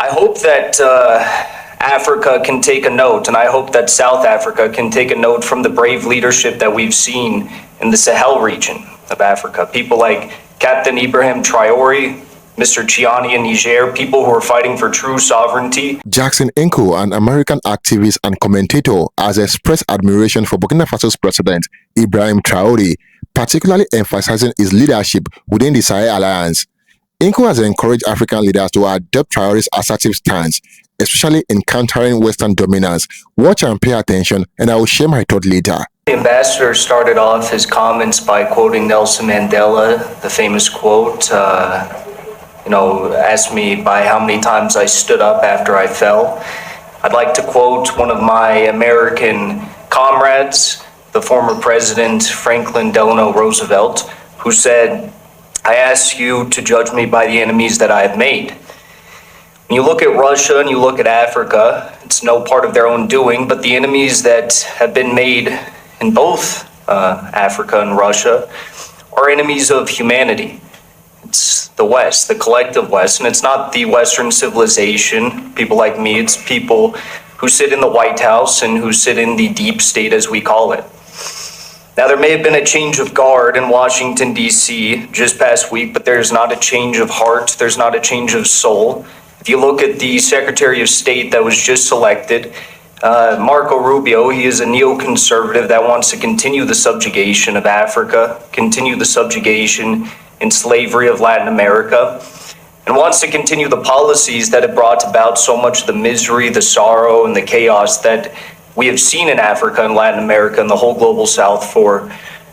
I hope that Africa can take a note, and I hope that South Africa can take a note from the brave leadership that we've seen in the Sahel region of Africa. People like Captain Ibrahim Traoré, Mr. Chiani in Niger, people who are fighting for true sovereignty. Jackson Hinkle, an American activist and commentator, has expressed admiration for Burkina Faso's president, Ibrahim Traoré, particularly emphasizing his leadership within the Sahel Alliance. Hinkle has encouraged African leaders to adopt Traoré's assertive stance, especially in countering Western dominance. Watch and pay attention, and I will share my thought later. The ambassador started off his comments by quoting Nelson Mandela, the famous quote, asked me by how many times I stood up after I fell. I'd like to quote one of my American comrades, the former President Franklin Delano Roosevelt, who said, "I ask you to judge me by the enemies that I have made." When you look at Russia and you look at Africa, it's no part of their own doing, but the enemies that have been made in both Africa and Russia are enemies of humanity. It's the West, the collective West, and it's not the Western civilization, people like me, it's people who sit in the White House and who sit in the deep state, as we call it. Now, there may have been a change of guard in Washington, D.C. just past week, but there's not a change of heart, there's not a change of soul. If you look at the Secretary of State that was just selected, Marco Rubio, he is a neoconservative that wants to continue the subjugation of Africa, continue the subjugation and slavery of Latin America, and wants to continue the policies that have brought about so much of the misery, the sorrow, and the chaos that we have seen in Africa and Latin America and the whole global South for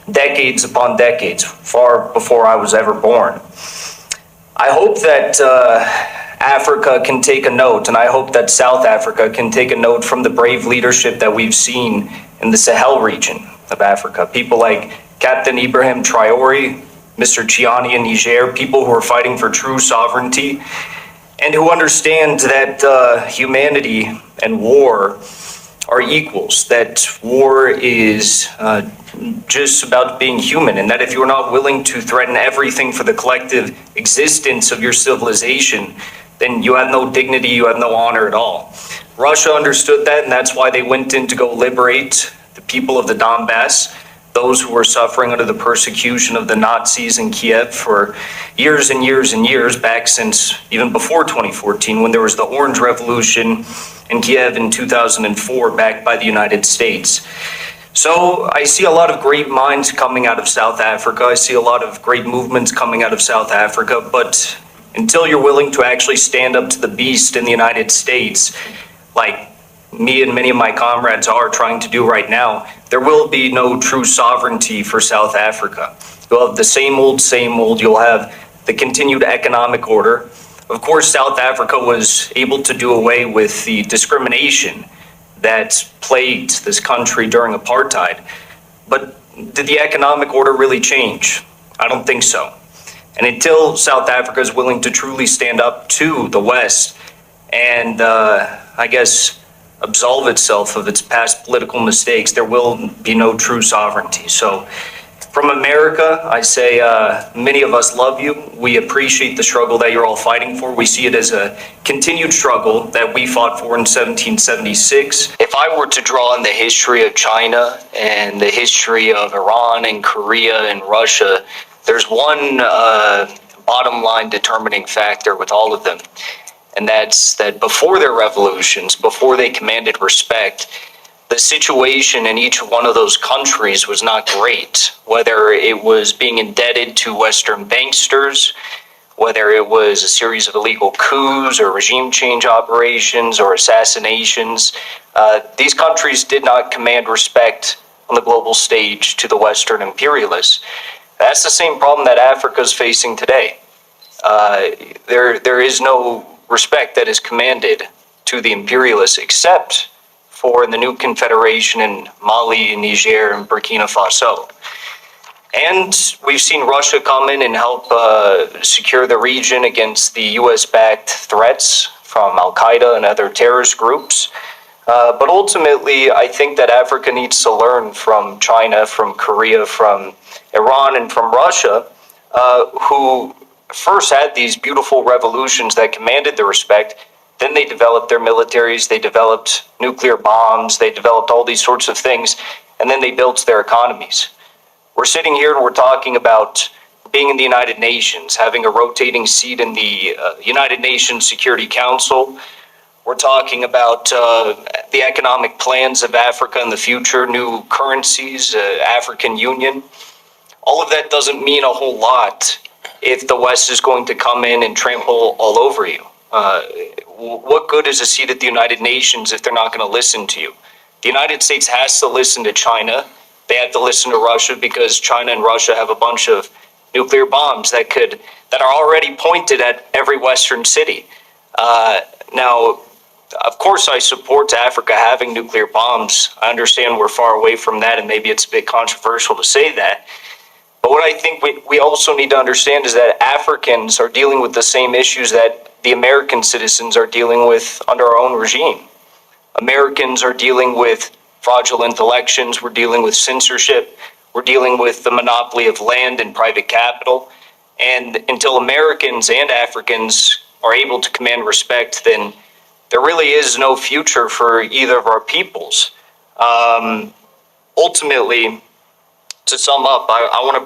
decades upon decades, far before I was ever born. I hope that Africa can take a note, and I hope that South Africa can take a note from the brave leadership that we've seen in the Sahel region of Africa. People like Captain Ibrahim Traoré, Mr. Chiani in Niger, people who are fighting for true sovereignty and who understand that humanity and war are equals, that war is just about being human, and that if you're not willing to threaten everything for the collective existence of your civilization, then you have no dignity, you have no honor at all. Russia understood that, and that's why they went in to go liberate the people of the Donbass, those who were suffering under the persecution of the Nazis in Kiev for years and years and years, back since even before 2014, when there was the Orange Revolution in Kiev in 2004, backed by the United States. So I see a lot of great minds coming out of South Africa. I see a lot of great movements coming out of South Africa, but until you're willing to actually stand up to the beast in the United States, like me and many of my comrades are trying to do right now, there will be no true sovereignty for South Africa. You'll have the same old, you'll have the continued economic order. Of course, South Africa was able to do away with the discrimination that plagued this country during apartheid. But did the economic order really change? I don't think so. And until South Africa is willing to truly stand up to the West and, absolve itself of its past political mistakes, there will be no true sovereignty. So from America, I say many of us love you. We appreciate the struggle that you're all fighting for. We see it as a continued struggle that we fought for in 1776. If I were to draw on the history of China and the history of Iran and Korea and Russia, there's one bottom line determining factor with all of them. And that's that before their revolutions, before they commanded respect, the situation in each one of those countries was not great. Whether it was being indebted to Western banksters, whether it was a series of illegal coups or regime change operations or assassinations, these countries did not command respect on the global stage to the Western imperialists. That's the same problem that Africa is facing today. There is no respect that is commanded to the imperialists except for the new confederation in Mali, Niger, and Burkina Faso. And we've seen Russia come in and help secure the region against the US-backed threats from Al-Qaeda and other terrorist groups. But ultimately, I think that Africa needs to learn from China, from Korea, from Iran, and from Russia, who first had these beautiful revolutions that commanded the respect, Then they developed their militaries, they developed nuclear bombs, they developed all these sorts of things, and then they built their economies. We're sitting here and we're talking about being in the United Nations, having a rotating seat in the United Nations Security Council. We're talking about the economic plans of Africa in the future, new currencies, African Union. All of that doesn't mean a whole lot if the West is going to come in and trample all over you. What good is a seat at the United Nations if they're not going to listen to you? The United States has to listen to China. They have to listen to Russia because China and Russia have a bunch of nuclear bombs that are already pointed at every Western city. Now, of course, I support Africa having nuclear bombs. I understand we're far away from that, and maybe it's a bit controversial to say that. But what I think we also need to understand is that Africans are dealing with the same issues that the American citizens are dealing with under our own regime. Americans are dealing with fraudulent elections. We're dealing with censorship. We're dealing with the monopoly of land and private capital. And until Americans and Africans are able to command respect, then there really is no future for either of our peoples. Ultimately, to sum up, I want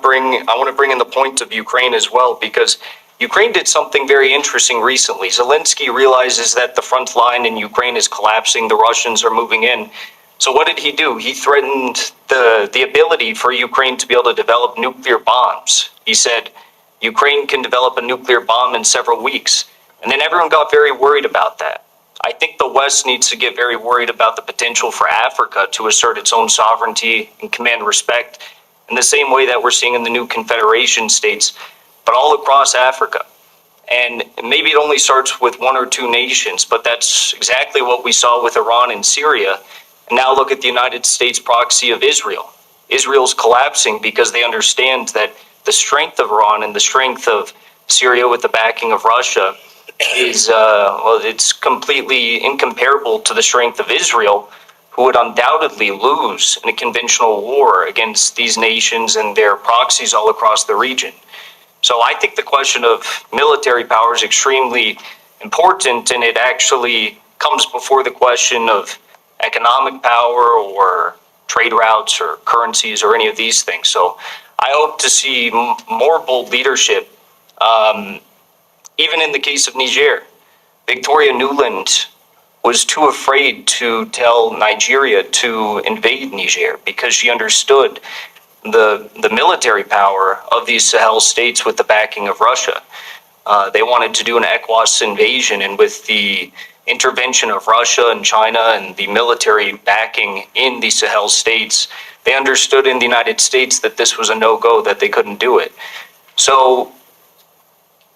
to bring in the point of Ukraine as well, because Ukraine did something very interesting recently. Zelensky realizes that the front line in Ukraine is collapsing. The Russians are moving in. So what did he do? He threatened the ability for Ukraine to be able to develop nuclear bombs. He said, Ukraine can develop a nuclear bomb in several weeks. And then everyone got very worried about that. I think the West needs to get very worried about the potential for Africa to assert its own sovereignty and command respect in the same way that we're seeing in the new Confederation states, but all across Africa. And maybe it only starts with one or two nations, but that's exactly what we saw with Iran and Syria. And now look at the United States proxy of Israel. Israel's collapsing because they understand that the strength of Iran and the strength of Syria with the backing of Russia is, it's completely incomparable to the strength of Israel, who would undoubtedly lose in a conventional war against these nations and their proxies all across the region. So I think the question of military power is extremely important, and it actually comes before the question of economic power or trade routes or currencies or any of these things. So I hope to see more bold leadership, even in the case of Niger. Victoria Nuland was too afraid to tell Nigeria to invade Niger because she understood the military power of these Sahel states with the backing of Russia. They wanted to do an ECOWAS invasion, and with the intervention of Russia and China and the military backing in the Sahel states, they understood in the United States that this was a no-go, that they couldn't do it. So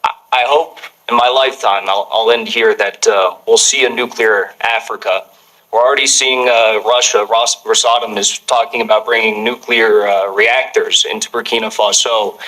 I hope in my lifetime, I'll end here, that we'll see a nuclear Africa. We're already seeing Russia. Rosatom is talking about bringing nuclear reactors into Burkina Faso,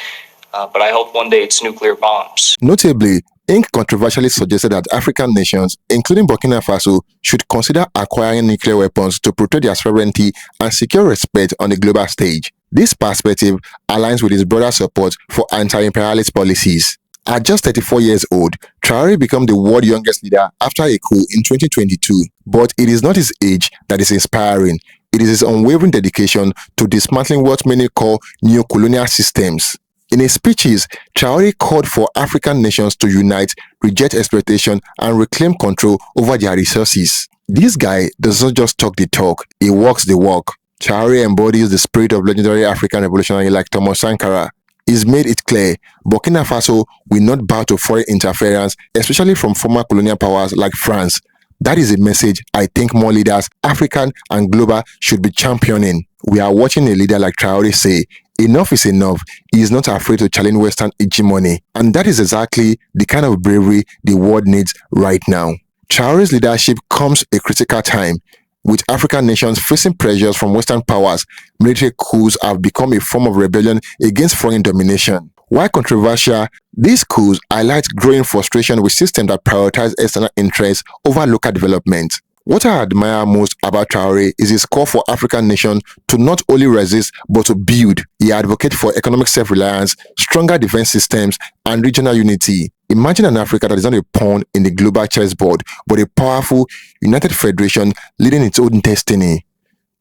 but I hope one day it's nuclear bombs. Notably, Inc. controversially suggested that African nations, including Burkina Faso, should consider acquiring nuclear weapons to protect their sovereignty and secure respect on the global stage. This perspective aligns with his broader support for anti-imperialist policies. At just 34 years old, Traoré became the world's youngest leader after a coup in 2022. But it is not his age that is inspiring. It is his unwavering dedication to dismantling what many call neo-colonial systems. In his speeches, Traoré called for African nations to unite, reject exploitation, and reclaim control over their resources. This guy does not just talk the talk, he walks the walk. Traoré embodies the spirit of legendary African revolutionaries like Thomas Sankara. He's made it clear Burkina Faso will not bow to foreign interference, especially from former colonial powers like France. That is a message I think more leaders, African and global, should be championing. We are watching a leader like Traoré say, enough is enough. He is not afraid to challenge Western hegemony. And that is exactly the kind of bravery the world needs right now. Traoré's leadership comes at a critical time. With African nations facing pressures from Western powers, military coups have become a form of rebellion against foreign domination. While controversial, these coups highlight growing frustration with systems that prioritize external interests over local development. What I admire most about Traoré is his call for African nations to not only resist but to build. He advocates for economic self-reliance, stronger defense systems, and regional unity. Imagine an Africa that is not a pawn in the global chessboard, but a powerful, united federation leading its own destiny.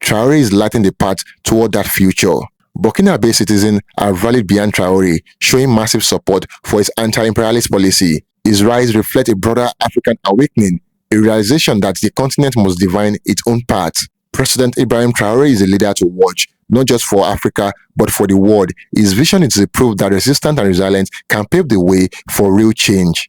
Traoré is lighting the path toward that future. Burkina Faso citizens have rallied behind Traoré, showing massive support for his anti-imperialist policy. His rise reflects a broader African awakening, a realization that the continent must define its own path. President Ibrahim Traoré is a leader to watch, not just for Africa, but for the world. His vision is a proof that resistance and resilience can pave the way for real change.